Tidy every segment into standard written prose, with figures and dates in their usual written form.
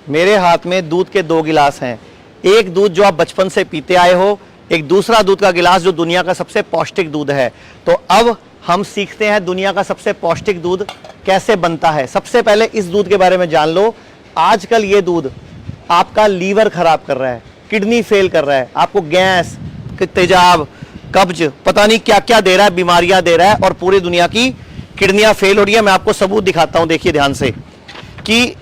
मेरे हाथ में दूध के 2 गिलास हैं। एक दूध जो आप बचपन से पीते आए हो, एक दूसरा दूध का गिलास जो दुनिया का सबसे पौष्टिक दूध है। तो अब हम सीखते हैं दुनिया का सबसे पौष्टिक दूध कैसे बनता है। सबसे पहले इस दूध के बारे में जान लो। आजकल ये दूध आपका लीवर खराब कर रहा है, किडनी फेल कर रहा है, आपको गैस, तेजाब, कब्ज, पता नहीं क्या क्या दे रहा है, बीमारियां दे रहा है, और पूरी दुनिया की किडनियां फेल हो रही है। मैं आपको सबूत दिखाता हूं, देखिए ध्यान से, कि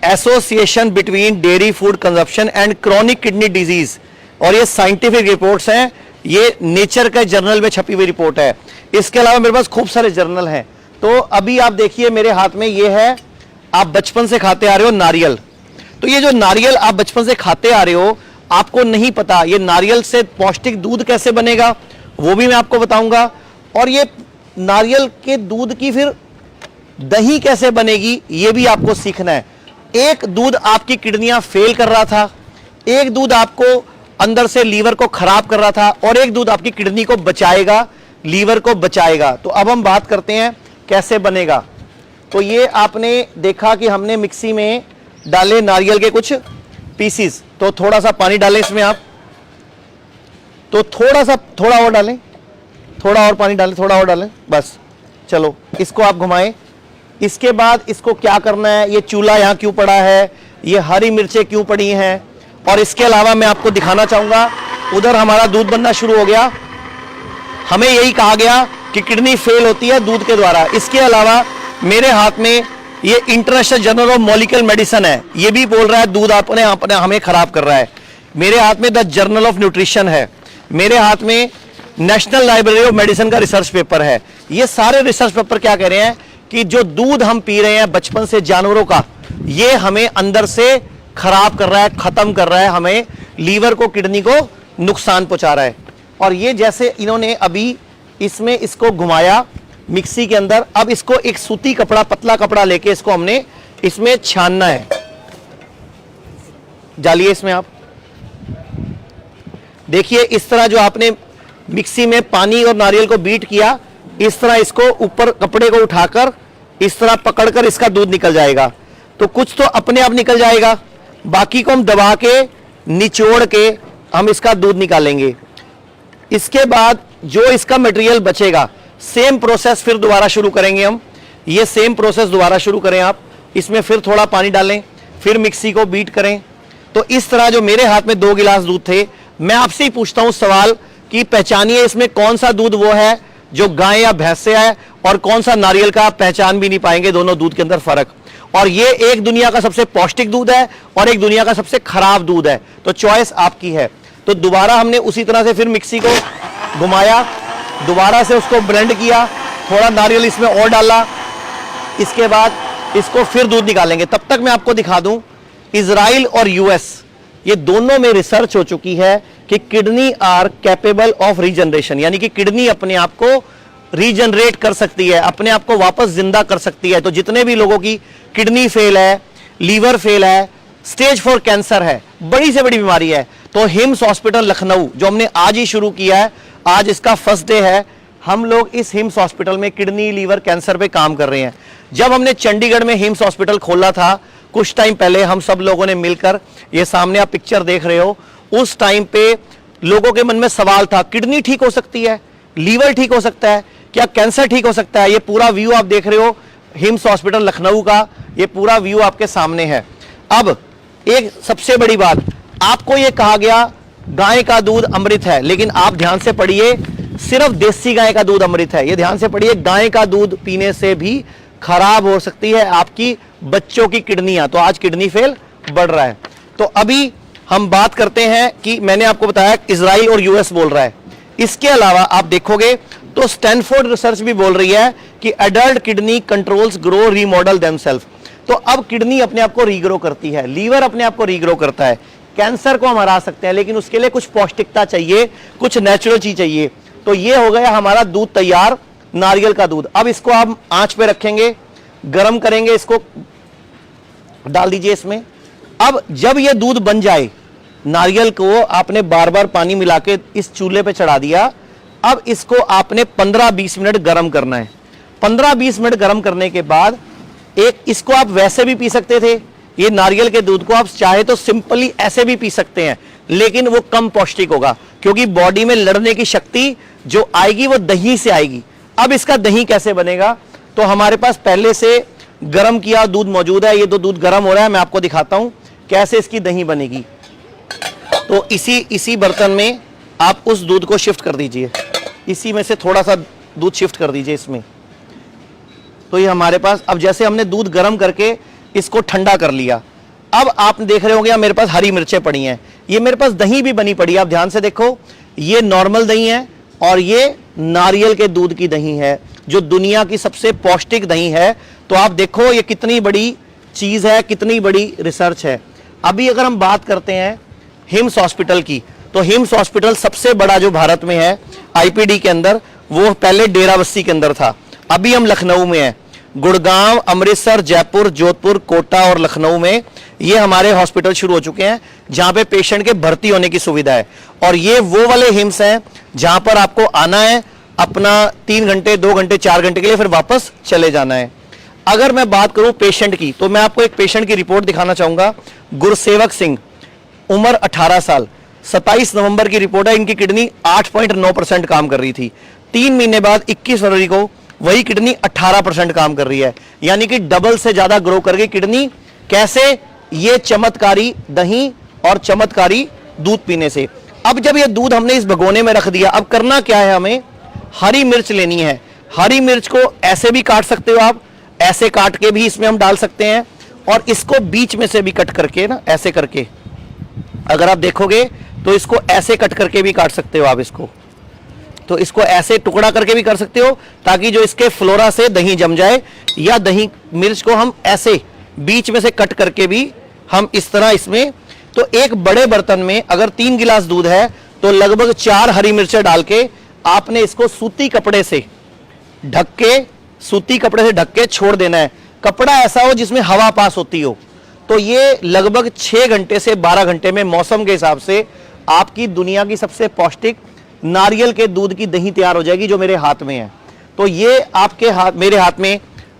association between dairy food consumption and chronic kidney disease, और ये साइंटिफिक रिपोर्ट्स हैं, ये नेचर के जर्नल में छपी हुई रिपोर्ट है। इसके अलावा मेरे पास खूब सारे जर्नल हैं। तो अभी आप देखिए मेरे हाथ में ये है, आप बचपन से खाते आ रहे हो नारियल। तो ये जो नारियल आप बचपन से खाते आ रहे हो, आपको नहीं पता ये नारियल से पौष्टिक दूध कैसे बनेगा, वो भी मैं आपको बताऊंगा। और ये नारियल के दूध की फिर दही कैसे बनेगी, ये भी आपको सीखना है। एक दूध आपकी किडनियां फेल कर रहा था, एक दूध आपको अंदर से लीवर को खराब कर रहा था, और एक दूध आपकी किडनी को बचाएगा, लीवर को बचाएगा। तो अब हम बात करते हैं कैसे बनेगा। तो ये आपने देखा कि हमने मिक्सी में डाले नारियल के कुछ पीसीस। तो थोड़ा सा पानी डालें इसमें आप, तो थोड़ा और डालें, थोड़ा और पानी डालें, थोड़ा और डालें, बस। चलो इसको आप घुमाएं। इसके बाद इसको क्या करना है, ये चूल्हा यहाँ क्यों पड़ा है, ये हरी मिर्चें क्यों पड़ी हैं, और इसके अलावा मैं आपको दिखाना चाहूंगा, उधर हमारा दूध बनना शुरू हो गया। हमें यही कहा गया कि किडनी फेल होती है दूध के द्वारा। इसके अलावा मेरे हाथ में ये international journal of molecular medicine है, ये भी बोल रहा है दूध अपने हमें खराब कर रहा है। मेरे हाथ में द जर्नल ऑफ न्यूट्रिशन है, मेरे हाथ में नेशनल लाइब्रेरी ऑफ मेडिसिन का रिसर्च पेपर है। ये सारे रिसर्च पेपर क्या कह रहे हैं कि जो दूध हम पी रहे हैं बचपन से जानवरों का, ये हमें अंदर से खराब कर रहा है, खत्म कर रहा है, हमें लीवर को, किडनी को नुकसान पहुंचा रहा है। और ये जैसे इन्होंने अभी इसमें इसको घुमाया मिक्सी के अंदर, अब इसको एक सूती कपड़ा, पतला कपड़ा लेके इसको हमने इसमें छानना है। डालिए इसमें आप, देखिए इस तरह जो आपने मिक्सी में पानी और नारियल को बीट किया, इस तरह इसको ऊपर कपड़े को उठाकर इस तरह पकड़कर इसका दूध निकल जाएगा। तो कुछ तो अपने आप निकल जाएगा, बाकी को हम दबा के निचोड़ के हम इसका दूध निकालेंगे। इसके बाद जो इसका मटेरियल बचेगा, सेम प्रोसेस फिर दोबारा शुरू करेंगे हम। ये सेम प्रोसेस दोबारा शुरू करें आप, इसमें फिर थोड़ा पानी डालें, फिर मिक्सी को बीट करें। तो इस तरह जो मेरे हाथ में 2 गिलास दूध थे, मैं आपसे ही पूछता हूं सवाल कि पहचानिए इसमें कौन सा दूध वो है जो गाय या भैंस से है, और कौन सा नारियल का, आप पहचान भी नहीं पाएंगे दोनों दूध के अंदर फर्क। और ये एक दुनिया का सबसे पौष्टिक दूध है और एक दुनिया का सबसे खराब दूध है। तो चॉइस आपकी है। तो दोबारा हमने उसी तरह से फिर मिक्सी को घुमाया, दोबारा से उसको ब्लेंड किया, थोड़ा नारियल इसमें और डाला, इसके बाद इसको फिर दूध निकालेंगे। तब तक मैं आपको दिखा दूं, इजराइल और यूएस, ये दोनों में रिसर्च हो चुकी है कि kidney are capable of regeneration, यानी कि किडनी अपने आप को रीजनरेट कर सकती है, अपने आप को वापस जिंदा कर सकती है। तो जितने भी लोगों की किडनी फेल है, लीवर फेल है, स्टेज 4 कैंसर है, बड़ी से बड़ी बीमारी है, तो हिम्स हॉस्पिटल लखनऊ जो हमने आज ही शुरू किया है, आज इसका फर्स्ट डे है, हम लोग इस हिम्स हॉस्पिटल में किडनी लीवर कैंसर पे काम कर रहे हैं। जब हमने चंडीगढ़ में हिम्स हॉस्पिटल खोला था कुछ टाइम पहले, हम सब लोगों ने मिलकर, ये सामने आप पिक्चर देख रहे हो, उस टाइम पे लोगों के मन में सवाल था, किडनी ठीक हो सकती है, लीवर ठीक हो सकता है, क्या कैंसर ठीक हो सकता है। ये पूरा व्यू आप देख रहे हो हिम्स हॉस्पिटल लखनऊ का, ये पूरा व्यू आपके सामने है। अब एक सबसे बड़ी बात, आपको ये कहा गया गाय का दूध अमृत है, लेकिन आप ध्यान से पढ़िए, सिर्फ देसी गाय का दूध अमृत है। ये ध्यान से पढ़िए, गाय का दूध पीने से भी खराब हो सकती है आपकी बच्चों की किडनियां। तो आज किडनी फेल बढ़ रहा है। तो अभी हम बात करते हैं कि मैंने आपको बताया इजराइल और यूएस बोल रहा है। इसके अलावा आप देखोगे तो स्टैनफोर्ड रिसर्च भी बोल रही है कि adult kidney controls grow remodel themselves. तो अब किडनी अपने आप को रीग्रो करती है, लीवर अपने आप को रीग्रो करता है। कैंसर को हम हरा सकते हैं, लेकिन उसके लिए कुछ पौष्टिकता चाहिए, कुछ नेचुरल चीज चाहिए। तो ये हो गया हमारा दूध तैयार, नारियल का दूध। अब इसको हम आंच पे रखेंगे, गर्म करेंगे, इसको डाल दीजिए इसमें। अब जब ये दूध बन जाए, नारियल को आपने बार बार पानी मिला के इस चूल्हे पे चढ़ा दिया। अब इसको आपने 15-20 मिनट गर्म करना है। 15-20 मिनट गर्म करने के बाद, एक इसको आप वैसे भी पी सकते थे, ये नारियल के दूध को आप चाहे तो सिंपली ऐसे भी पी सकते हैं, लेकिन वो कम पौष्टिक होगा, क्योंकि बॉडी में लड़ने की शक्ति जो आएगी वो दही से आएगी। अब इसका दही कैसे बनेगा, तो हमारे पास पहले से गर्म किया दूध मौजूद है। ये तो दूध गर्म हो रहा है, मैं आपको दिखाता हूं कैसे इसकी दही बनेगी। तो इसी बर्तन में आप उस दूध को शिफ्ट कर दीजिए, इसी में से थोड़ा सा दूध शिफ्ट कर दीजिए इसमें। तो ये हमारे पास, अब जैसे हमने दूध गर्म करके इसको ठंडा कर लिया, अब आप देख रहे होंगे मेरे पास हरी मिर्चें पड़ी हैं, ये मेरे पास दही भी बनी पड़ी है। आप ध्यान से देखो, ये नॉर्मल दही है और ये नारियल के दूध की दही है, जो दुनिया की सबसे पौष्टिक दही है। तो आप देखो ये कितनी बड़ी चीज है, कितनी बड़ी रिसर्च है। अभी अगर हम बात करते हैं हिम्स हॉस्पिटल की, तो हिम्स हॉस्पिटल सबसे बड़ा जो भारत में है आईपीडी के अंदर, वो पहले डेराबस्सी के अंदर था, अभी हम लखनऊ में हैं। गुड़गांव, अमृतसर, जयपुर, जोधपुर, कोटा और लखनऊ में ये हमारे हॉस्पिटल शुरू हो चुके हैं, जहां पे पेशेंट के भर्ती होने की सुविधा है। और ये वो वाले हिम्स हैं जहां पर आपको आना है, अपना 3 घंटे, 2 घंटे, 4 घंटे के लिए, फिर वापस चले जाना है। अगर मैं बात करूं पेशेंट की, तो मैं आपको एक पेशेंट की रिपोर्ट दिखाना चाहूंगा। गुरसेवक सिंह, उम्र 18 साल, 27 नवंबर की रिपोर्ट है। इनकी किडनी 8.9% काम कर रही थी। 3 महीने बाद 21 फरवरी को वही किडनी 18% काम कर रही है, यानी कि डबल से ज्यादा ग्रो कर गई किडनी। कैसे? ये चमत्कारी दही और चमत्कारी दूध पीने से। अब जब ये दूध हमने इस भगोने में रख दिया, अब करना क्या है, हमें हरी मिर्च लेनी है। हरी मिर्च को ऐसे भी काट सकते हो आप, ऐसे काट के भी इसमें हम डाल सकते हैं, और इसको बीच में से भी कट करके ना, ऐसे करके अगर आप देखोगे तो इसको ऐसे कट करके भी काट सकते हो आप इसको। तो इसको ऐसे टुकड़ा करके भी कर सकते हो, ताकि जो इसके फ्लोरा से दही जम जाए, या दही मिर्च को हम ऐसे बीच में से कट करके भी हम इस तरह इसमें। तो एक बड़े बर्तन में अगर 3 गिलास दूध है, तो लगभग 4 हरी मिर्चें डाल के आपने इसको सूती कपड़े से ढक के छोड़ देना है। कपड़ा ऐसा हो जिसमें हवा पास होती हो। तो ये लगभग 6 घंटे से 12 घंटे में मौसम के हिसाब से आपकी दुनिया की सबसे पौष्टिक नारियल के दूध की दही तैयार हो जाएगी, जो मेरे हाथ में है। तो ये आपके हाथ, मेरे हाथ में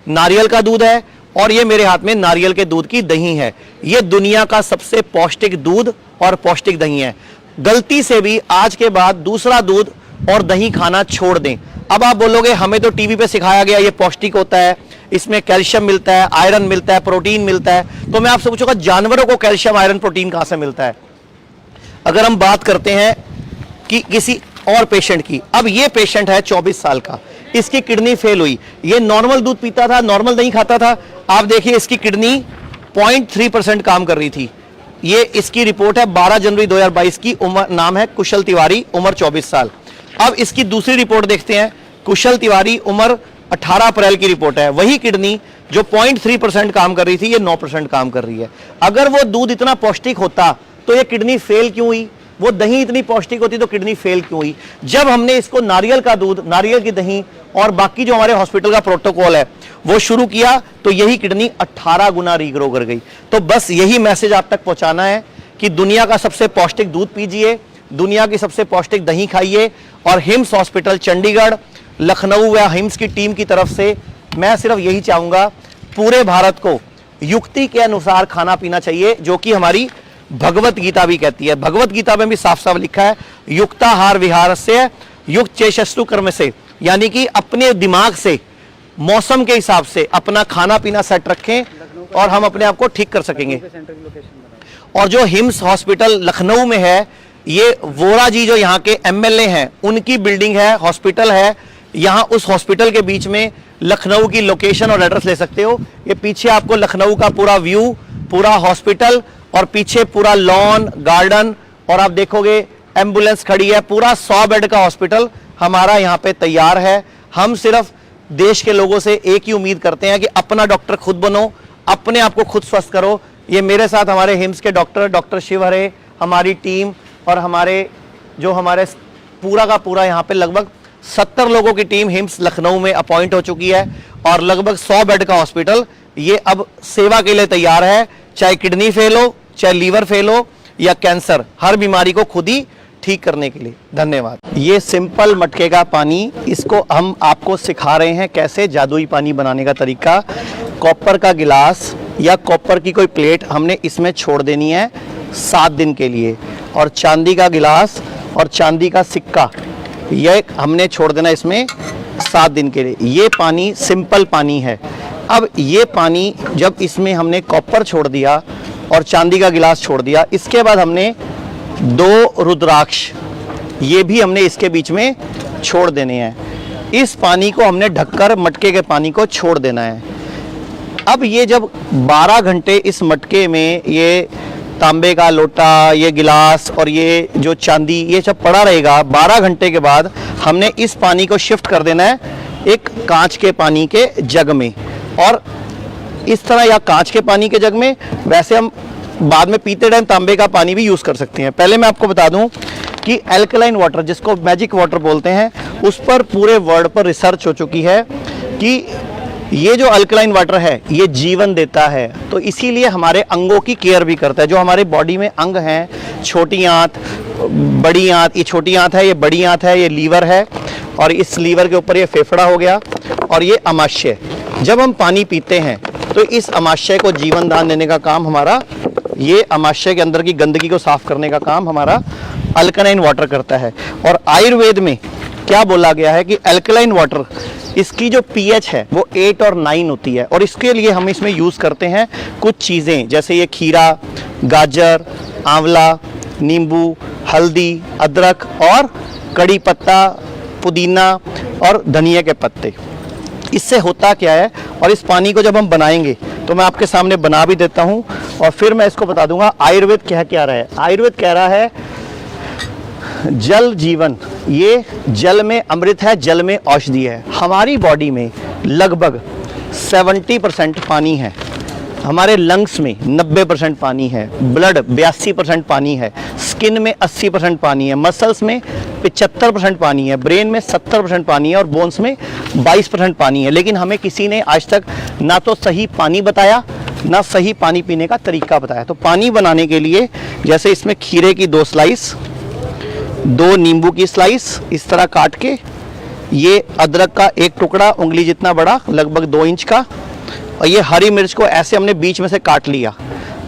नारियल का दूध है, और ये मेरे हाथ में नारियल के दूध की दही है। ये दुनिया का सबसे पौष्टिक दूध और पौष्टिक दही है। गलती से भी आज के बाद दूसरा दूध और दही खाना छोड़ दें। अब आप बोलोगे हमें तो टीवी पे सिखाया गया ये पौष्टिक होता है, इसमें कैल्शियम मिलता है, आयरन मिलता है, प्रोटीन मिलता है। तो मैं आपसे पूछूंगा, जानवरों को कैल्शियम, आयरन, प्रोटीन कहां से मिलता है? अगर हम बात करते हैं कि किसी और पेशेंट की, अब ये पेशेंट है 24 साल का, इसकी किडनी फेल हुई। ये नॉर्मल दूध पीता था, नॉर्मल दही खाता था। आप देखिए इसकी किडनी 0.3% काम कर रही थी। ये इसकी रिपोर्ट है 12 जनवरी 2022 की। उम्र, नाम है कुशल तिवारी, उम्र 24 साल। अब इसकी दूसरी रिपोर्ट देखते हैं। कुशल तिवारी, उम्र 18 अप्रैल की रिपोर्ट है। वही किडनी जो 0.3% काम कर रही थी, ये 9% काम कर रही है। अगर वो दूध इतना पौष्टिक होता तो ये किडनी फेल क्यों हुई? वो दही इतनी पौष्टिक होती तो किडनी फेल क्यों हुई? जब हमने इसको नारियल का दूध, नारियल की दही और बाकी जो हमारे हॉस्पिटल का प्रोटोकॉल है वो शुरू किया, तो यही किडनी 18 गुना रीग्रो कर गई। तो बस यही मैसेज आप तक पहुंचाना है कि दुनिया का सबसे पौष्टिक दूध पीजिए, दुनिया की सबसे पौष्टिक दही खाइए। और हिम्स हॉस्पिटल चंडीगढ़, लखनऊ या हिम्स की टीम की तरफ से मैं सिर्फ यही चाहूंगा, पूरे भारत को युक्ति के अनुसार खाना पीना चाहिए, जो कि हमारी भगवत गीता भी कहती है। भगवत गीता में भी साफ साफ लिखा है, युक्ताहार विहार से युक्त चेष्टु कर्म से, यानी कि अपने दिमाग से, मौसम के हिसाब से अपना खाना पीना सेट रखें और हम अपने आप को ठीक कर सकेंगे। और जो हिम्स हॉस्पिटल लखनऊ में है, ये वोरा जी जो यहाँ के एमएलए हैं, उनकी बिल्डिंग है, हॉस्पिटल है। यहाँ उस हॉस्पिटल के बीच में लखनऊ की लोकेशन और एड्रेस ले सकते हो। ये पीछे आपको लखनऊ का पूरा व्यू, पूरा हॉस्पिटल, और पीछे पूरा लॉन, गार्डन, और आप देखोगे एम्बुलेंस खड़ी है। पूरा 100 बेड का हॉस्पिटल हमारा यहाँ पे तैयार है। हम सिर्फ देश के लोगों से एक ही उम्मीद करते हैं कि अपना डॉक्टर खुद बनो, अपने आप को खुद स्वस्थ करो। ये मेरे साथ हमारे हिम्स के डॉक्टर शिव हरे, हमारी टीम, और हमारे पूरा का पूरा यहाँ पे लगभग 70 लोगों की टीम हिम्स लखनऊ में अपॉइंट हो चुकी है, और लगभग 100 बेड का हॉस्पिटल ये अब सेवा के लिए तैयार है। चाहे किडनी फेल हो, चाहे लीवर फेल हो, या कैंसर, हर बीमारी को खुद ही ठीक करने के लिए। धन्यवाद। ये सिंपल मटके का पानी, इसको हम आपको सिखा रहे हैं कैसे जादुई पानी बनाने का तरीका। कॉपर का गिलास या कॉपर की कोई प्लेट हमने इसमें छोड़ देनी है 7 दिन के लिए, और चांदी का गिलास और चांदी का सिक्का ये हमने छोड़ देना इसमें 7 दिन के लिए। ये पानी सिंपल पानी है। अब ये पानी जब इसमें हमने कॉपर छोड़ दिया और चांदी का गिलास छोड़ दिया, इसके बाद हमने 2 रुद्राक्ष ये भी हमने इसके बीच में छोड़ देने हैं। इस पानी को हमने ढककर मटके के पानी को छोड़ देना है। अब ये जब 12 घंटे इस मटके में ये तांबे का लोटा, ये गिलास और ये जो चांदी ये सब पड़ा रहेगा, 12 घंटे के बाद हमने इस पानी को शिफ्ट कर देना है एक कांच के पानी के जग में, और इस तरह या कांच के पानी के जग में, वैसे हम बाद में पीते टाइम तांबे का पानी भी यूज़ कर सकते हैं। पहले मैं आपको बता दूं कि अल्कलाइन वाटर, जिसको मैजिक वाटर बोलते हैं, उस पर पूरे वर्ल्ड पर रिसर्च हो चुकी है कि ये जो अल्कलाइन वाटर है ये जीवन देता है। तो इसीलिए हमारे अंगों की केयर भी करता है। जो हमारे बॉडी में अंग हैं, छोटी आंत, बड़ी आंत, ये छोटी आंत है, ये बड़ी आंत है, ये लीवर है, और इस लीवर के ऊपर ये फेफड़ा हो गया, और ये अमाशय। जब हम पानी पीते हैं तो इस अमाशय को जीवन दान देने का काम हमारा, ये अमाशय के अंदर की गंदगी को साफ करने का काम हमारा अल्कलाइन वाटर करता है। और आयुर्वेद में क्या बोला गया है कि अल्कलाइन वाटर, इसकी जो पीएच है वो 8 और 9 होती है, और इसके लिए हम इसमें यूज़ करते हैं कुछ चीज़ें, जैसे ये खीरा, गाजर, आंवला, नींबू, हल्दी, अदरक और कड़ी पत्ता, पुदीना और धनिया के पत्ते। इससे होता क्या है, और इस पानी को जब हम बनाएंगे तो मैं आपके सामने बना भी देता हूँ, और फिर मैं इसको बता दूंगा आयुर्वेद क्या रहा है। आयुर्वेद कह रहा है जल जीवन, ये जल में अमृत है, जल में औषधि है। हमारी बॉडी में लगभग 70% पानी है, हमारे लंग्स में 90% पानी है, ब्लड 82% पानी है, स्किन में 80% पानी है, मसल्स में 75% पानी है, ब्रेन में 70% पानी है, और बोन्स में 22% पानी है। लेकिन हमें किसी ने आज तक ना तो सही पानी बताया, ना सही पानी पीने का तरीका बताया। तो पानी बनाने के लिए जैसे इसमें खीरे की 2 स्लाइस, 2 नींबू की स्लाइस इस तरह काट के, ये अदरक का 1 टुकड़ा उंगली जितना बड़ा, लगभग 2 इंच का, और ये हरी मिर्च को ऐसे हमने बीच में से काट लिया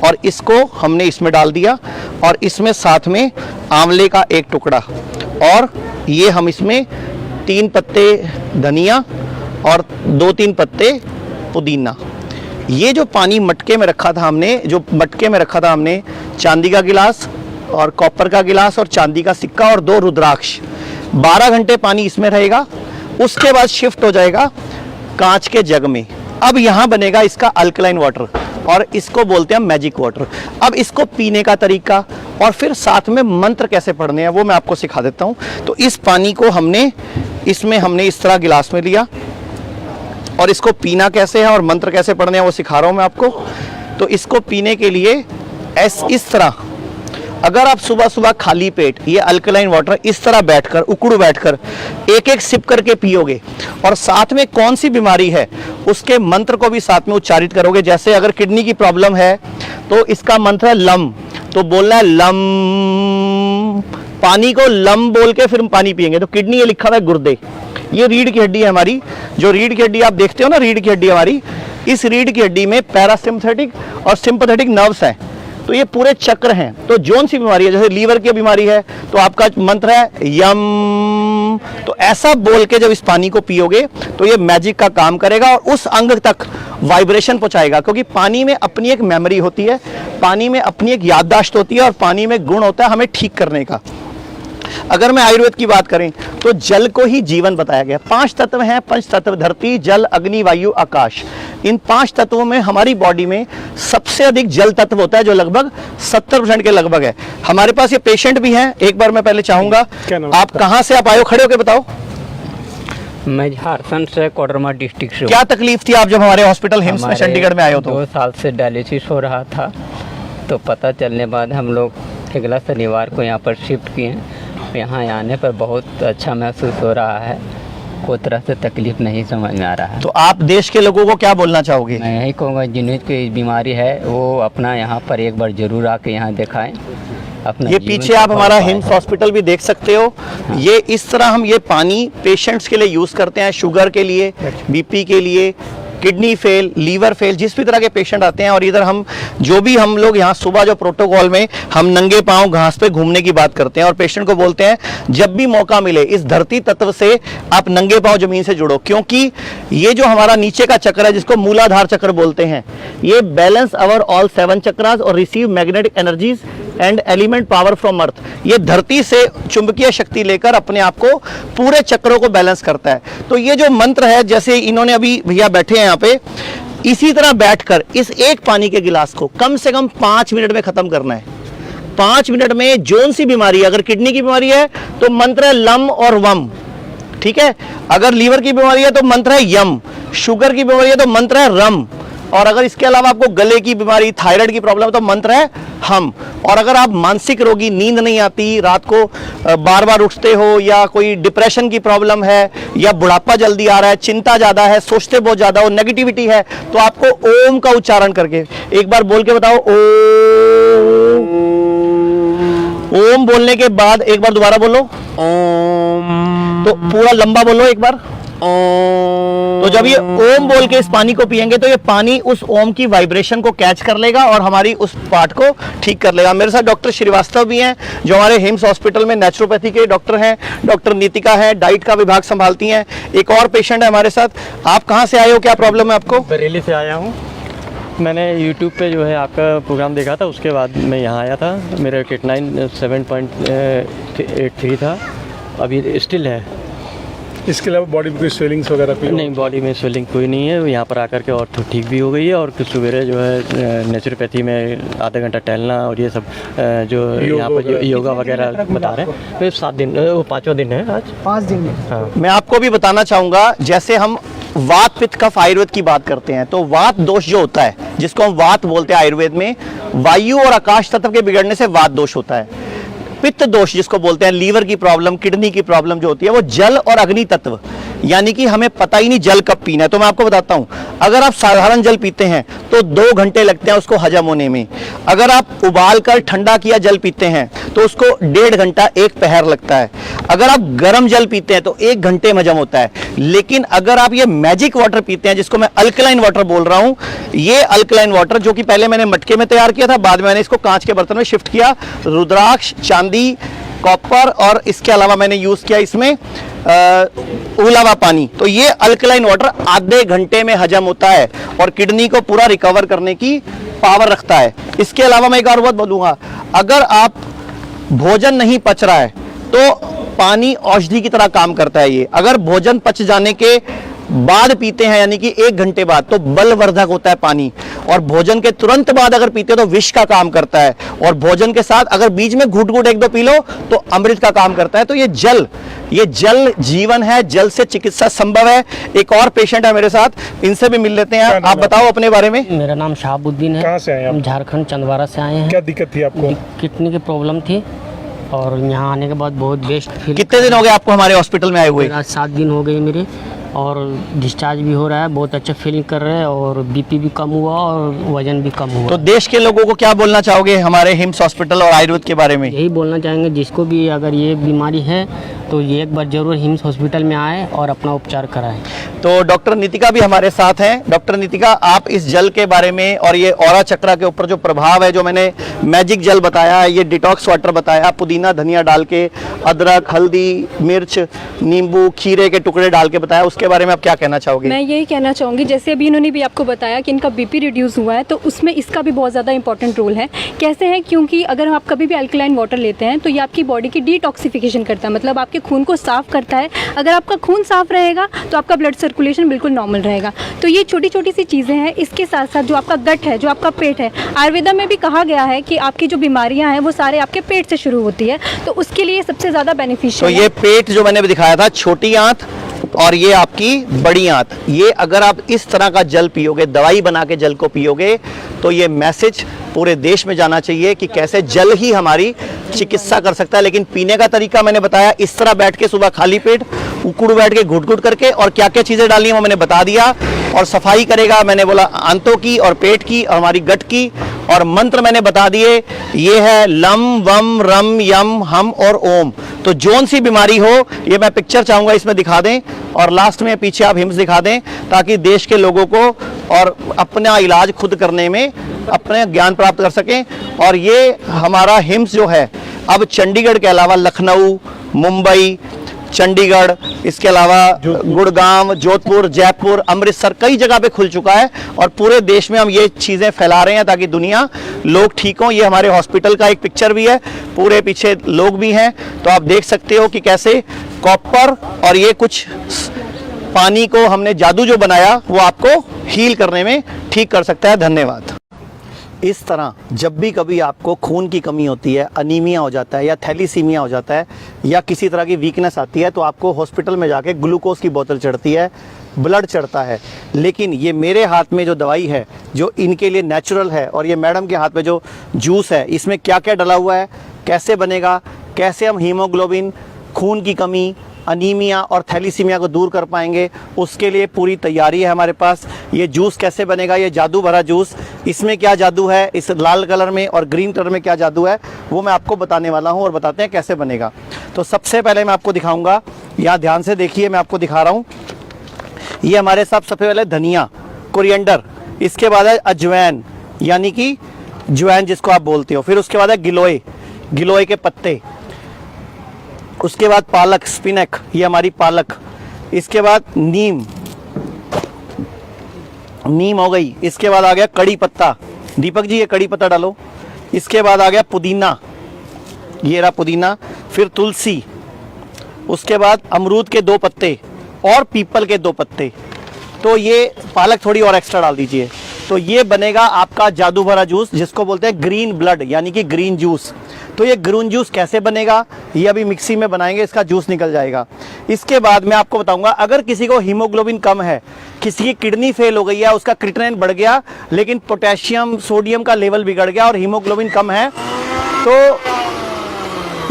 और इसको हमने इसमें डाल दिया, और इसमें साथ में आंवले का 1 टुकड़ा, और ये हम इसमें 3 पत्ते धनिया और 2-3 पत्ते पुदीना। ये जो पानी मटके में रखा था हमने, चांदी का गिलास और कॉपर का गिलास और चांदी का सिक्का और 2 रुद्राक्ष, 12 घंटे पानी इसमें रहेगा। उसके बाद शिफ्ट हो जाएगा कांच के जग में। अब यहाँ बनेगा इसका अल्कलाइन वाटर, और इसको बोलते हैं मैजिक वाटर। अब इसको पीने का तरीका और फिर साथ में मंत्र कैसे पढ़ने हैं वो मैं आपको सिखा देता हूँ। तो इस पानी को हमने इस तरह गिलास में लिया, और इसको पीना कैसे है और मंत्र कैसे पढ़ने हैं वो सिखा रहा हूँ मैं आपको। तो इसको पीने के लिए इस तरह, अगर आप सुबह सुबह खाली पेट ये अल्कलाइन वाटर इस तरह बैठकर, उकड़ू बैठकर 1-1 सिप करके पियोगे, और साथ में कौन सी बीमारी है उसके मंत्र को भी साथ में उच्चारित करोगे। जैसे अगर किडनी की प्रॉब्लम है तो इसका मंत्र है लम, तो बोलना है लम, पानी को लम बोल के फिर पानी पिएंगे। तो किडनी ये लिखा हुआ है गुर्दे, ये रीढ़ की हड्डी है हमारी। जो रीढ़ की हड्डी आप देखते हो ना, रीढ़ की हड्डी हमारी, इस रीढ़ की हड्डी में पैरासिम्पथेटिक और सिंपैथेटिक नर्व्स हैं, तो ये पूरे चक्र हैं। तो जोन सी बीमारी है, जैसे लीवर की बीमारी है तो आपका मंत्र है यम। तो ऐसा बोल के जब इस पानी को पियोगे तो ये मैजिक का काम करेगा और उस अंग तक वाइब्रेशन पहुंचाएगा, क्योंकि पानी में अपनी एक मेमोरी होती है, पानी में अपनी एक याददाश्त होती है, और पानी में गुण होता है हमें ठीक करने का। अगर मैं आयुर्वेद की बात करें तो जल को ही जीवन बताया गया। 5 तत्व हैं, पंच तत्व, धरती, जल, अग्नि, वायु, आकाश। इन 5 तत्वों में हमारी बॉडी में सबसे अधिक जल तत्व होता है, जो लगभग 70% के लगभग है। हमारे पास ये पेशेंट भी हैं। एक बार मैं पहले चाहूंगा, आप कहां से आप आए हो, खड़े होकर बताओ। मैं झारखंड से, कोडरमा डिस्ट्रिक्ट से। क्या तकलीफ थी आप जब हमारे हॉस्पिटल हिम्स में चंडीगढ़ में आए हो? तो 2 साल से डायलिसिस हो रहा था, तो पता चलने बाद हम लोग अगला शनिवार को यहाँ पर शिफ्ट किए। यहाँ आने पर बहुत अच्छा महसूस हो रहा है, कोई तरह से तकलीफ नहीं समझ में आ रहा है। तो आप देश के लोगों को क्या बोलना चाहोगे? मैं यही कहूँगा जिन्हें कोई बीमारी है वो अपना यहाँ पर एक बार ज़रूर आके यहाँ दिखाएं, अपना ये जीवन पीछे आप सफल हमारा पाएं। हिम्स हॉस्पिटल भी देख सकते हो। ये इस तरह हम ये पानी पेशेंट्स के लिए यूज करते हैं, शुगर के लिए, बीपी के लिए, किडनी फेल, लीवर फेल, जिस भी तरह के पेशेंट आते हैं। और इधर हम जो भी हम लोग यहाँ सुबह जो प्रोटोकॉल में हम नंगे पांव घास पे घूमने की बात करते हैं और पेशेंट को बोलते हैं जब भी मौका मिले इस धरती तत्व से आप नंगे पांव जमीन से जुड़ो, क्योंकि ये जो हमारा नीचे का चक्र है जिसको मूलाधार चक्र बोलते हैं, ये बैलेंस अवर ऑल 7 चक्रास और receive magnetic energies and element power from earth. ये धरती से चुंबकीय शक्ति लेकर अपने आप को पूरे चक्रों को बैलेंस करता है। तो ये जो मंत्र है, जैसे इन्होंने अभी भैया बैठे हैं यहाँ पे, इसी तरह बैठकर इस एक पानी के गिलास को कम से कम 5 मिनट में खत्म करना है। 5 मिनट में जोन सी बीमारी है, अगर किडनी की बीमारी है तो मंत्र है लम और वम, ठीक है। अगर लीवर की बीमारी है तो मंत्र है यम, शुगर की बीमारी है तो मंत्र है रम, और अगर इसके अलावा आपको गले की बीमारी, थायराइड की प्रॉब्लम है तो मंत्र है हम। और अगर आप मानसिक रोगी, नींद नहीं आती, रात को बार बार उठते हो, या कोई डिप्रेशन की प्रॉब्लम है, या बुढ़ापा जल्दी आ रहा है, चिंता ज्यादा है, सोचते बहुत ज्यादा हो, नेगेटिविटी है, तो आपको ओम का उच्चारण करके एक बार बोल के बताओ ओम। ओम बोलने के बाद एक बार दोबारा बोलो ओम, तो पूरा लंबा बोलो एक बार ओम। तो जब ये ओम बोल के इस पानी को पिएंगे तो ये पानी उस ओम की वाइब्रेशन को कैच कर लेगा और हमारी उस पार्ट को ठीक कर लेगा। मेरे साथ डॉक्टर श्रीवास्तव भी हैं जो हमारे हिम्स हॉस्पिटल में नेचुरोपैथी के डॉक्टर हैं, डॉक्टर नीतिका है, डाइट का विभाग संभालती हैं। एक और पेशेंट है हमारे साथ। आप कहाँ से आए हो, क्या प्रॉब्लम है आपको? बरेली से आया हूँ। मैंने YouTube पे जो है आपका प्रोग्राम देखा था, उसके बाद मैं यहाँ आया था। मेरा क्रिएटिनिन 7.83 था, अभी स्टिल है। इसके अलावा बॉडी में कोई स्वेलिंग्स वगैरह कोई? नहीं, बॉडी में स्वेलिंग कोई नहीं है। यहाँ पर आकर के और तो ठीक भी हो गई है। और कुछ सवेरे जो है नेचुरोपैथी में आधा घंटा टहलना और ये सब जो यहाँ पर योगा वगैरह बता रहे हैं। तो 7 दिन, वो 5वां दिन है आज, 5 दिन में। हाँ। मैं आपको भी बताना चाहूंगा, जैसे हम वात पित्त कफ आयुर्वेद की बात करते हैं तो वात दोष जो होता है, जिसको हम वात बोलते हैं आयुर्वेद में, वायु और आकाश तत्व के बिगड़ने से वात दोष होता है। पित्त दोष जिसको बोलते हैं, लीवर की प्रॉब्लम, किडनी की प्रॉब्लम जो होती है, वो जल और अग्नि तत्व, यानी कि हमें पता ही नहीं जल कब पीना है। तो मैं आपको बताता हूं, अगर आप साधारण जल पीते हैं तो 2 घंटे लगते हैं उसको हजम होने में। अगर आप उबाल कर ठंडा किया जल पीते हैं तो उसको 1.5 घंटा, 1 पहर लगता है। अगर आप गर्म जल पीते हैं तो 1 घंटे में हजम होता है। लेकिन अगर आप ये मैजिक वाटर पीते हैं, जिसको मैं अल्कलाइन वाटर बोल रहा हूं, ये अल्कलाइन वाटर जो कि पहले मैंने मटके में तैयार किया था, बाद में मैंने इसको कांच के बर्तन में शिफ्ट किया, रुद्राक्ष, चांदी, कॉपर और इसके अलावा मैंने यूज किया इसमें उबला पानी। तो ये अल्कलाइन वाटर आधे घंटे में हजम होता है और किडनी को पूरा रिकवर करने की पावर रखता है। इसके अलावा मैं एक और बात बोलूंगा, अगर आप भोजन नहीं पच रहा है तो पानी औषधि की तरह काम करता है। ये अगर भोजन पच जाने के बाद पीते हैं, यानी कि 1 घंटे बाद, तो बलवर्धक होता है पानी। और भोजन के तुरंत बाद अगर पीते हो तो विष का काम करता है। और भोजन के साथ अगर बीच में घूट घूट 1-2 पी लो तो अमृत का काम करता है। तो ये जल जीवन है, जल से चिकित्सा संभव है। एक और पेशेंट है मेरे साथ, इनसे भी मिल लेते हैं। आप बताओ अपने बारे में। मेरा नाम शहाबुद्दीन है। कहाँ से आए आप? हम झारखंड चंदवारा से आए हैं। क्या दिक्कत थी आपको? किडनी की प्रॉब्लम थी और यहाँ आने के बाद बहुत बेस्ट फील। कितने दिन हो गए आपको हमारे हॉस्पिटल में आए हुए? आज 7 दिन हो गए मेरे, और डिस्चार्ज भी हो रहा है, बहुत अच्छा फीलिंग कर रहे हैं, और बीपी भी कम हुआ और वजन भी कम हुआ। तो देश के लोगों को क्या बोलना चाहोगे हमारे हिम्स हॉस्पिटल और आयुर्वेद के बारे में? यही बोलना चाहेंगे, जिसको भी अगर ये बीमारी है तो ये एक बार जरूर हिम्स हॉस्पिटल में आए और अपना उपचार कराएं। तो डॉक्टर नीतिका भी हमारे साथ हैं। डॉक्टर नीतिका, आप इस जल के बारे में और ये ऑरा चक्रा के ऊपर जो प्रभाव है, जो मैंने मैजिक जल बताया, ये डिटॉक्स वाटर बताया, पुदीना धनिया डाल के, अदरक, हल्दी, मिर्च, नींबू, खीरे के टुकड़े डाल के बताया, उसके बारे में आप क्या कहना चाहोगे? मैं यही कहना चाहूँगी, जैसे अभी इन्होंने भी आपको बताया कि इनका बीपी रिड्यूस हुआ है, तो उसमें इसका भी बहुत ज़्यादा इंपॉर्टेंट रोल है। कैसे है, क्योंकि अगर आप कभी भी अल्कलाइन वाटर लेते हैं तो ये आपकी बॉडी की डिटॉक्सिफिकेशन करता है, मतलब आपके खून को साफ करता है। अगर आपका खून साफ रहेगा तो आपका ब्लड सर्कुलेशन बिल्कुल नॉर्मल रहेगा। तो ये छोटी छोटी सी चीज़ें हैं। इसके साथ साथ जो आपका गट है, जो आपका पेट है, आयुर्वेदा में भी कहा गया है कि आपकी जो बीमारियां हैं वो सारे आपके पेट से शुरू होती है, तो उसके लिए सबसे ज़्यादा तो बेनिफिशियल ये पेट जो मैंने दिखाया था, छोटी आंत और ये आपकी बड़ी आंत, ये अगर आप इस तरह का जल पियोगे, दवाई बना के जल को पियोगे, तो ये मैसेज पूरे देश में जाना चाहिए कि कैसे जल ही हमारी चिकित्सा कर सकता है। लेकिन पीने का तरीका मैंने बताया, इस तरह बैठ के सुबह खाली पेट, उकड़ बैठ के घुट घुट करके, और क्या क्या चीज़ें डालनी है वो मैंने बता दिया। और सफाई करेगा। मैंने बोला आंतों की और पेट की और हमारी गट की, और मंत्र मैंने बता दिए, ये है लम वम रम यम हम और ओम। तो जोन सी बीमारी हो, ये मैं पिक्चर चाहूंगा इसमें दिखा दें, और लास्ट में पीछे आप हिम्स दिखा दें, ताकि देश के लोगों को और अपना इलाज खुद करने में अपने ज्ञान प्राप्त कर सकें। और ये हमारा हिम्स जो है अब चंडीगढ़ के अलावा लखनऊ, मुंबई, चंडीगढ़, इसके अलावा गुड़गांव, जोधपुर, जयपुर, अमृतसर, कई जगह पे खुल चुका है, और पूरे देश में हम ये चीज़ें फैला रहे हैं ताकि दुनिया लोग ठीक हों। ये हमारे हॉस्पिटल का एक पिक्चर भी है, पूरे पीछे लोग भी हैं, तो आप देख सकते हो कि कैसे कॉपर और ये कुछ पानी को हमने जादू जो बनाया वो आपको हील करने में ठीक कर सकता है। धन्यवाद। इस तरह जब भी कभी आपको खून की कमी होती है, अनीमिया हो जाता है या थैलीसीमिया हो जाता है या किसी तरह की वीकनेस आती है, तो आपको हॉस्पिटल में जाके ग्लूकोज की बोतल चढ़ती है, ब्लड चढ़ता है। लेकिन ये मेरे हाथ में जो दवाई है जो इनके लिए नेचुरल है, और ये मैडम के हाथ में जो जूस है, इसमें क्या क्या डला हुआ है, कैसे बनेगा, कैसे हम हीमोग्लोबिन, खून की कमी, अनीमिया और थैलीसीमिया को दूर कर पाएंगे, उसके लिए पूरी तैयारी है हमारे पास। ये जूस कैसे बनेगा, ये जादू भरा जूस, इसमें क्या जादू है, इस लाल कलर में और ग्रीन कलर में क्या जादू है, वो मैं आपको बताने वाला हूँ, और बताते हैं कैसे बनेगा। तो सबसे पहले मैं आपको दिखाऊंगा, यहाँ ध्यान से देखिए, मैं आपको दिखा रहा हूँ। ये हमारे साथ सबसे पहले धनिया, कोरिएंडर, इसके बाद है अजवैन यानी कि जवैन जिसको आप बोलते हो, फिर उसके बाद है गिलोय, गिलोय के पत्ते, उसके बाद पालक, स्पिनक, ये हमारी पालक, इसके बाद नीम, नीम हो गई, इसके बाद आ गया कड़ी पत्ता, दीपक जी ये कड़ी पत्ता डालो, इसके बाद आ गया पुदीना, ये रहा पुदीना, फिर तुलसी, उसके बाद अमरूद के 2 पत्ते और पीपल के 2 पत्ते। तो ये पालक थोड़ी और एक्स्ट्रा डाल दीजिए। तो ये बनेगा आपका जादू भरा जूस, जिसको बोलते हैं ग्रीन ब्लड यानी कि ग्रीन जूस। तो ये ग्रीन जूस कैसे बनेगा, ये अभी मिक्सी में बनाएंगे, इसका जूस निकल जाएगा। इसके बाद मैं आपको बताऊंगा, अगर किसी को हीमोग्लोबिन कम है, किसी की किडनी फेल हो गई है, उसका क्रिएटिनिन बढ़ गया, लेकिन पोटेशियम सोडियम का लेवल बिगड़ गया और हीमोग्लोबिन कम है, तो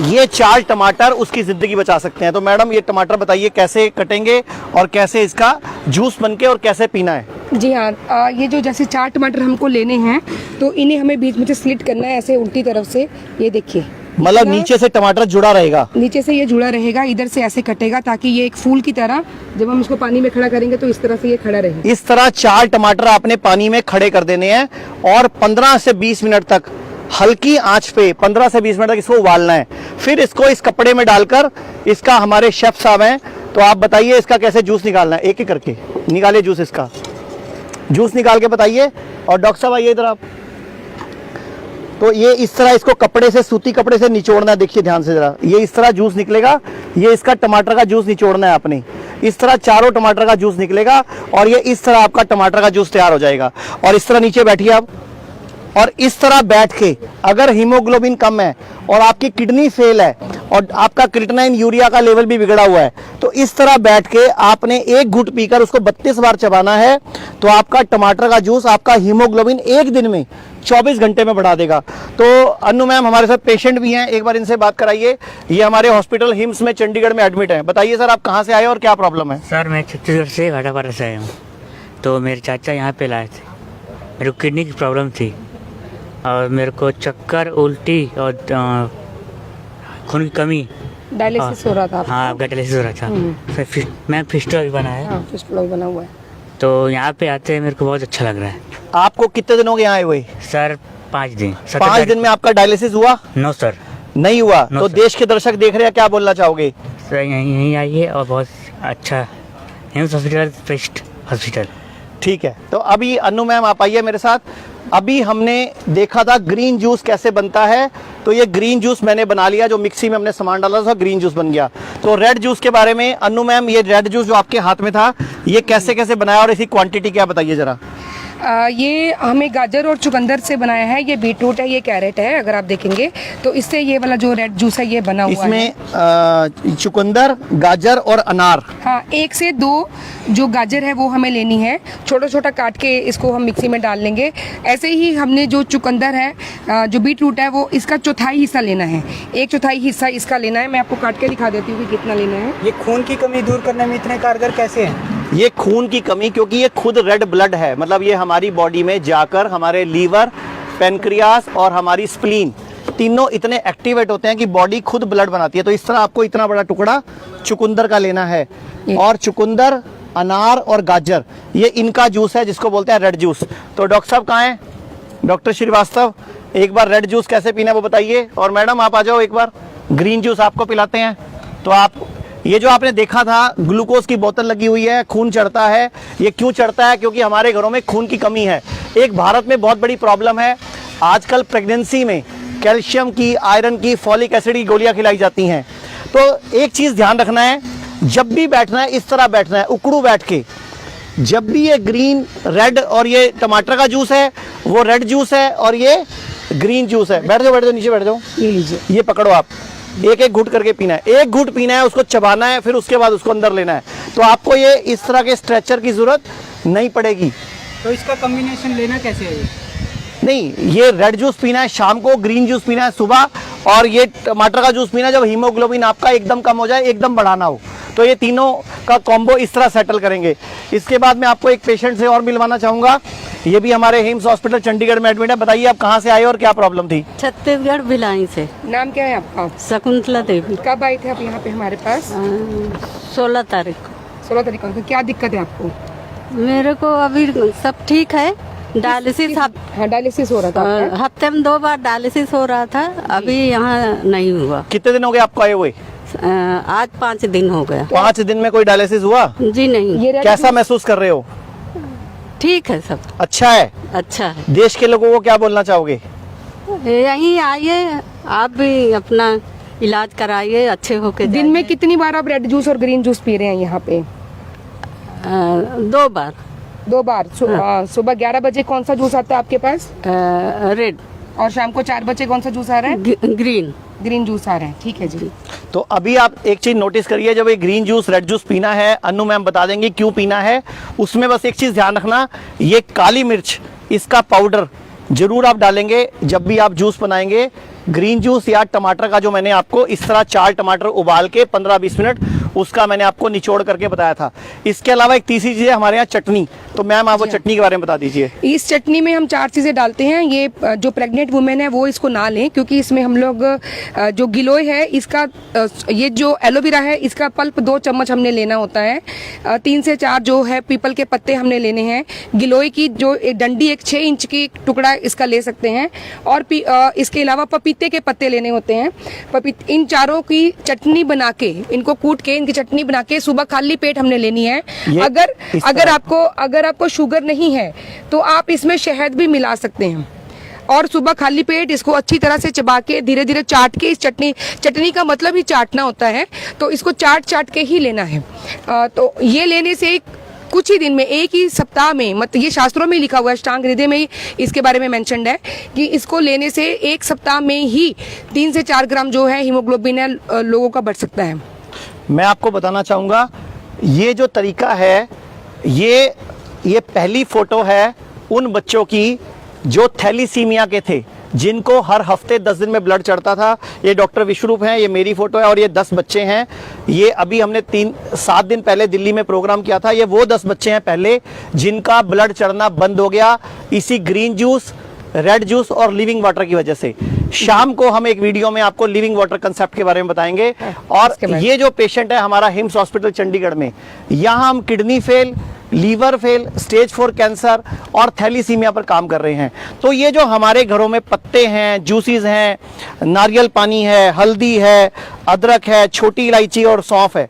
ये 4 टमाटर उसकी जिंदगी बचा सकते हैं। तो मैडम ये टमाटर बताइए कैसे कटेंगे और कैसे इसका जूस बनके और कैसे पीना है। जी हाँ, ये जो जैसे 4 टमाटर हमको लेने हैं, तो इन्हें हमें बीच में से स्लिट करना है, ऐसे उल्टी तरफ से। ये देखिए, मतलब नीचे से टमाटर जुड़ा रहेगा, नीचे से ये जुड़ा रहेगा, इधर से ऐसे कटेगा, ताकि ये एक फूल की तरह जब हम इसको पानी में खड़ा करेंगे तो इस तरह से ये खड़ा रहे। इस तरह 4 टमाटर आपने पानी में खड़े कर देने हैं, और 15 से 20 मिनट तक हल्की आंच पे 15 से 20 मिनट तक इसको उबालना है। फिर इसको इस कपड़े में डालकर, इसका हमारे शेफ साहब हैं, तो आप बताइए इसका कैसे जूस निकालना है। एक एक करके निकालिए जूस, इसका जूस निकाल के बताइए। और डॉक्टर साहब आइए इधर आप। तो ये इस तरह इसको कपड़े से, सूती कपड़े से निचोड़ना है। देखिए ध्यान से जरा, ये इस तरह जूस निकलेगा। ये इसका टमाटर का जूस निचोड़ना है आपने, इस तरह चारों टमाटर का जूस निकलेगा, और ये इस तरह आपका टमाटर का जूस तैयार हो जाएगा। और इस तरह नीचे बैठिए आप, और इस तरह बैठ के, अगर हीमोग्लोबिन कम है और आपकी किडनी फेल है और आपका क्रिएटिनिन यूरिया का लेवल भी बिगड़ा हुआ है, तो इस तरह बैठ के आपने एक घुट पीकर उसको 32 बार चबाना है। तो आपका टमाटर का जूस आपका हीमोग्लोबिन एक दिन में 24 घंटे में बढ़ा देगा। तो अनु मैम हमारे साथ पेशेंट भी हैं, एक बार इनसे बात कराइए। ये हमारे हॉस्पिटल हिम्स में चंडीगढ़ में एडमिट हैं। बताइए सर, आप कहाँ से आए और क्या प्रॉब्लम है? सर मैं छत्तीसगढ़ से भाटापारा से आया हूँ। तो मेरे चाचा यहाँ पे लाए थे, मेरे को किडनी की प्रॉब्लम थी, और मेरे को चक्कर, उल्टी और खून की कमी, डायलिसिस हो रहा था। हाँ, डायलिसिस हो रहा था। फिर मैं फिस्टुला भी बना है। हाँ, फिस्टुला भी बना हुआ है। तो यहाँ पे आते हैं मेरे को बहुत अच्छा लग रहा है। आपको कितने दिन हो गए यहाँ आए हुए? सर 5 दिन। 5 दिन में आपका डायलिसिस हुआ? नो सर, नहीं हुआ। नो तो सर। देश के दर्शक देख रहे हैं, क्या बोलना चाहोगे? सर यहीं आइए, और बहुत अच्छा हिम्स हॉस्पिटल, बेस्ट हॉस्पिटल। ठीक है, तो अभी अनु मैम आप आइए मेरे साथ। अभी हमने देखा था ग्रीन जूस कैसे बनता है, तो ये ग्रीन जूस मैंने बना लिया, जो मिक्सी में हमने सामान डाला था ग्रीन जूस बन गया। तो रेड जूस के बारे में अनु मैम, ये रेड जूस जो आपके हाथ में था, ये कैसे कैसे बनाया और इसकी क्वांटिटी क्या, बताइए जरा। ये हमें गाजर और चुकंदर से बनाया है। ये बीटरूट है, ये कैरेट है, अगर आप देखेंगे तो इससे ये वाला जो रेड जूस है ये बना हुआ है। इसमें चुकंदर, गाजर और अनार। हाँ, 1 से 2 जो गाजर है वो हमें लेनी है, छोटा छोटा काट के इसको हम मिक्सी में डाल लेंगे। ऐसे ही हमने जो चुकंदर है, जो बीटरूट है, वो इसका 1/4 हिस्सा लेना है, 1/4 हिस्सा इसका लेना है। मैं आपको काट के दिखा देती हूँ कि कितना लेना है। ये खून की कमी दूर करने में इतने कारगर कैसे हैं? ये खून की कमी, क्योंकि ये खुद रेड ब्लड है, मतलब ये हमारी बॉडी में जाकर हमारे लीवर, पेनक्रियास और हमारी स्प्लीन तीनों इतने एक्टिवेट होते हैं कि बॉडी खुद ब्लड बनाती है। तो इस तरह आपको इतना बड़ा टुकड़ा चुकंदर का लेना है, और चुकंदर, अनार और गाजर, ये इनका जूस है जिसको बोलते हैं रेड जूस। तो डॉक्टर साहब कहाँ हैं? डॉक्टर श्रीवास्तव, एक बार रेड जूस कैसे पीना है वो बताइए। और मैडम आप आ जाओ, एक बार ग्रीन जूस आपको पिलाते हैं। तो आप ये जो आपने देखा था ग्लूकोज की बोतल लगी हुई है, खून चढ़ता है। ये क्यों चढ़ता है? क्योंकि हमारे घरों में खून की कमी है। एक भारत में बहुत बड़ी प्रॉब्लम है, आजकल प्रेगनेंसी में कैल्शियम की, आयरन की, फॉलिक एसिड की गोलियां खिलाई जाती हैं। तो एक चीज ध्यान रखना है, जब भी बैठना है इस तरह बैठना है, उकड़ू बैठ के। जब भी ये ग्रीन, रेड और ये टमाटर का जूस है, वो रेड जूस है और ये ग्रीन जूस है। बैठ जाओ नीचे बैठ जाओ। ये लीजिए, ये पकड़ो, आप एक एक घूंट करके पीना है। एक घूंट पीना है, उसको चबाना है, फिर उसके बाद उसको अंदर लेना है। तो आपको ये इस तरह के स्ट्रेचर की जरूरत नहीं पड़ेगी। तो इसका कॉम्बिनेशन लेना कैसे है? नहीं, ये रेड जूस पीना है शाम को, ग्रीन जूस पीना है सुबह, और ये टमाटर का जूस पीना है जब हीमोग्लोबिन आपका एकदम कम हो जाए, एकदम बढ़ाना हो। तो ये तीनों का कॉम्बो इस तरह सेटल करेंगे। इसके बाद मैं आपको एक पेशेंट से और मिलवाना चाहूंगा। ये भी हमारे हिम्स हॉस्पिटल चंडीगढ़ में एडमिट है। बताइए आप कहाँ से आए और क्या प्रॉब्लम थी? छत्तीसगढ़ भिलाई से। नाम क्या है आपका? शकुंतला देवी। कब आए थे आप यहाँ पे हमारे पास? 16 तारीख को। 16 तारीख को। क्या दिक्कत है आपको? मेरे को अभी सब ठीक है। डायलिसिस हाँ, डायलिसिस हो रहा था आपका? हफ्ते में 2 बार डायलिसिस हो रहा था, अभी यहाँ नहीं हुआ। कितने दिन हो गए आपको आए हुए? आज 5 दिन हो गया। 5 दिन में कोई डायलिसिस हुआ? जी नहीं। ये कैसा महसूस कर रहे हो? ठीक है, सब अच्छा है। अच्छा है। देश के लोगों को क्या बोलना चाहोगे? यहीं आइए, आप भी अपना इलाज कराइए, अच्छे होके दिन में कितनी बार आप रेड जूस और ग्रीन जूस पी रहे हैं यहाँ पे? 2 बार। 2 बार। सुबह 11 बजे कौन सा जूस आता है आपके पास? रेड। और शाम को 4 बजे कौन सा जूस आ रहा है? ग्रीन। ग्रीन जूस आ रहा है, ठीक है जी। तो अभी आप एक चीज नोटिस करिए, जब ये ग्रीन जूस, रेड जूस पीना है, अनु मैम बता देंगे क्यों पीना है। उसमें बस एक चीज ध्यान रखना, ये काली मिर्च, इसका पाउडर जरूर आप डालेंगे जब भी आप जूस बनाएंगे। ग्रीन जूस या टमाटर का जो मैंने आपको इस तरह 4 टमाटर उबाल के 15-20 मिनट उसका मैंने आपको निचोड़ करके बताया था। इसके अलावा एक तीसरी चीज है हमारे यहाँ चटनी। तो मैम आप वो चटनी के बारे में बता दीजिए। इस चटनी में हम 4 चीज़ें डालते हैं। ये जो प्रेग्नेंट वुमेन है वो इसको ना लें, क्योंकि इसमें हम लोग जो गिलोय है इसका, ये जो एलोवेरा है इसका पल्प 2 चम्मच हमने लेना होता है। 3 से 4 जो है पीपल के पत्ते हमने लेने हैं। गिलोय की जो डंडी, एक 6 इंच की टुकड़ा इसका ले सकते हैं। और इसके अलावा पपीते के पत्ते लेने होते हैं। इन चारों की चटनी बना के, इनको कूट के इनकी चटनी बना के सुबह खाली पेट हमने लेनी है। अगर आपको शुगर नहीं है तो आप इसमें शहद भी मिला सकते हैं। और सुबह खाली पेट इसको अच्छी तरह से चबा के धीरे धीरे चाट के, इस चटनी का मतलब ही चाटना होता है, तो इसको चाट के ही लेना है। तो ये लेने से कुछ ही दिन में, एक ही सप्ताह में, मतलब ये शास्त्रों में लिखा हुआ है, अष्टांग हृदय में ही इसके बारे में मेंशन्ड है कि इसको लेने से 1 सप्ताह में ही 3 से 4 ग्राम जो है हीमोग्लोबिन है लोगों का बढ़ सकता है। मैं आपको बताना चाहूँगा, ये जो तरीका है, ये पहली फोटो है उन बच्चों की जो थैलीसीमिया के थे, जिनको हर हफ्ते 10 दिन में ब्लड चढ़ता था। ये डॉक्टर विश्वरूप हैं, ये मेरी फोटो है, और ये 10 बच्चे हैं। ये अभी हमने 7 दिन पहले दिल्ली में प्रोग्राम किया था। ये वो 10 बच्चे हैं पहले जिनका ब्लड चढ़ना बंद हो गया इसी ग्रीन जूस, रेड जूस और लिविंग वाटर की वजह से। शाम को हम एक वीडियो में आपको लिविंग वाटर कंसेप्ट के बारे में बताएंगे। और ये जो पेशेंट है हमारा हिम्स हॉस्पिटल चंडीगढ़ में, यहाँ हम kidney fail, liver fail, stage 4 cancer और थैलीसीमिया पर काम कर रहे हैं। तो ये जो हमारे घरों में पत्ते हैं, जूसीज हैं, नारियल पानी है, हल्दी है, अदरक है, छोटी इलायची और सौंफ है,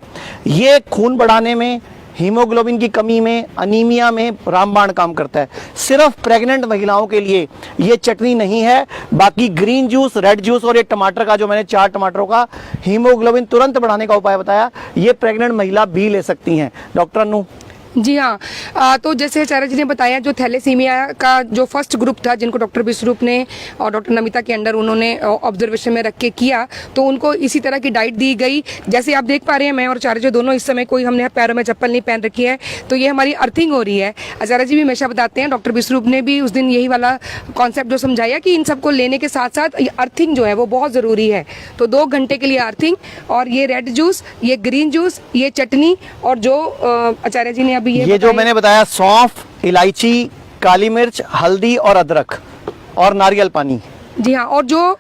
ये खून बढ़ाने में, हीमोग्लोबिन की कमी में, अनीमिया में रामबाण काम करता है। सिर्फ प्रेग्नेंट महिलाओं के लिए ये चटनी नहीं है। बाकी ग्रीन जूस, रेड जूस और ये टमाटर का जो मैंने 4 टमाटरों का हीमोग्लोबिन तुरंत बढ़ाने का उपाय बताया, ये प्रेग्नेंट महिला भी ले सकती हैं। डॉक्टर अनु। जी हाँ, तो जैसे आचार्य जी ने बताया, जो थैलेसीमिया का जो फर्स्ट ग्रुप था, जिनको डॉक्टर विश्वरूप ने और डॉक्टर नमिता के अंडर उन्होंने ऑब्जर्वेशन में रख के किया, तो उनको इसी तरह की डाइट दी गई। जैसे आप देख पा रहे हैं, मैं और आचार्य जी दोनों इस समय कोई हमने पैरों में चप्पल नहीं पहन रखी है, तो ये हमारी अर्थिंग हो रही है। आचार्य जी भी हमेशा बताते हैं, डॉक्टर विश्वरूप ने भी उस दिन यही वाला कॉन्सेप्ट जो समझाया कि इन सबको लेने के साथ साथ अर्थिंग जो है वो बहुत ज़रूरी है। तो 2 घंटे के लिए अर्थिंग, और ये रेड जूस, ये ग्रीन जूस, ये चटनी, और जो आचार्य जी ने अभी ये जो बताएं। मैंने बताया, सौंफ, इलायची, काली मिर्च, हल्दी और अदरक और नारियल पानी। जी हाँ, और जो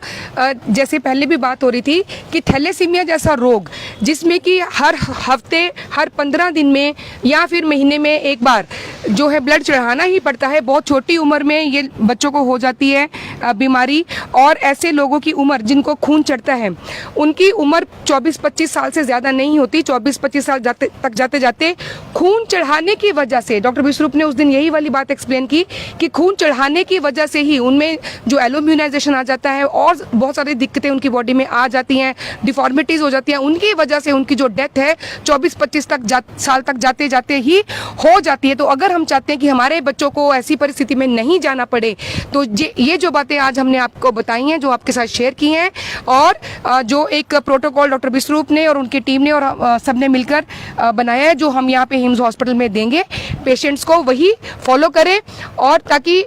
जैसे पहले भी बात हो रही थी कि थैलेसीमिया जैसा रोग जिसमें कि हर हफ्ते, हर 15 दिन में या फिर महीने में एक बार जो है ब्लड चढ़ाना ही पड़ता है। बहुत छोटी उम्र में ये बच्चों को हो जाती है बीमारी। और ऐसे लोगों की उम्र जिनको खून चढ़ता है उनकी उम्र 24-25 साल से ज़्यादा नहीं होती। 24-25 साल तक जाते जाते खून चढ़ाने की वजह से, डॉक्टर विश्वरूप ने उस दिन यही वाली बात एक्सप्लेन की कि खून चढ़ाने की वजह से ही उनमें जो एलोम्यूनाइजेशन आ जाता है और बहुत सारी दिक्कतें उनकी बॉडी में आ जाती हैं, डिफॉर्मिटीज़ हो जाती हैं। उनकी वजह से उनकी जो डेथ है 24-25 साल तक जाते जाते ही हो जाती है। तो अगर हम चाहते हैं कि हमारे बच्चों को ऐसी परिस्थिति में नहीं जाना पड़े तो ये जो बातें आज हमने आपको बताई हैं, जो आपके साथ शेयर की हैं, और जो एक प्रोटोकॉल डॉक्टर विश्वरूप ने और उनकी टीम ने और सबने मिलकर बनाया है, जो हम यहाँ पे हिम्स हॉस्पिटल में देंगे पेशेंट्स को, वही फॉलो करें और ताकि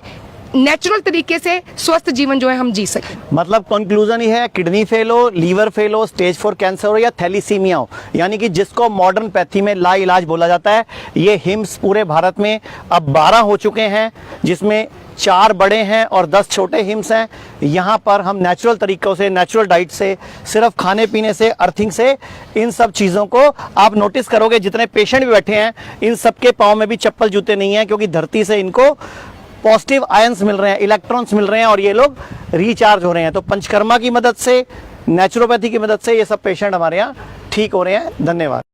नेचुरल तरीके से स्वस्थ जीवन जो है हम जी सकें। मतलब कंक्लूजन ही है, किडनी फेल हो, लीवर फेल हो, स्टेज 4 कैंसर हो या थैलीसीमिया हो, यानी कि जिसको मॉडर्न पैथी में लाइलाज बोला जाता है, ये हिम्स पूरे भारत में अब 12 हो चुके हैं, जिसमें 4 बड़े हैं और 10 छोटे हिम्स हैं। यहाँ पर हम नेचुरल तरीकों से, नेचुरल डाइट से, सिर्फ खाने पीने से, अर्थिंग से, इन सब चीज़ों को आप नोटिस करोगे। जितने पेशेंट भी बैठे हैं इन सबके पाँव में भी चप्पल जूते नहीं हैं, क्योंकि धरती से इनको पॉजिटिव आयंस मिल रहे हैं, इलेक्ट्रॉन्स मिल रहे हैं और ये लोग रिचार्ज हो रहे हैं। तो पंचकर्मा की मदद से, नेचुरोपैथी की मदद से ये सब पेशेंट हमारे यहाँ ठीक हो रहे हैं। धन्यवाद।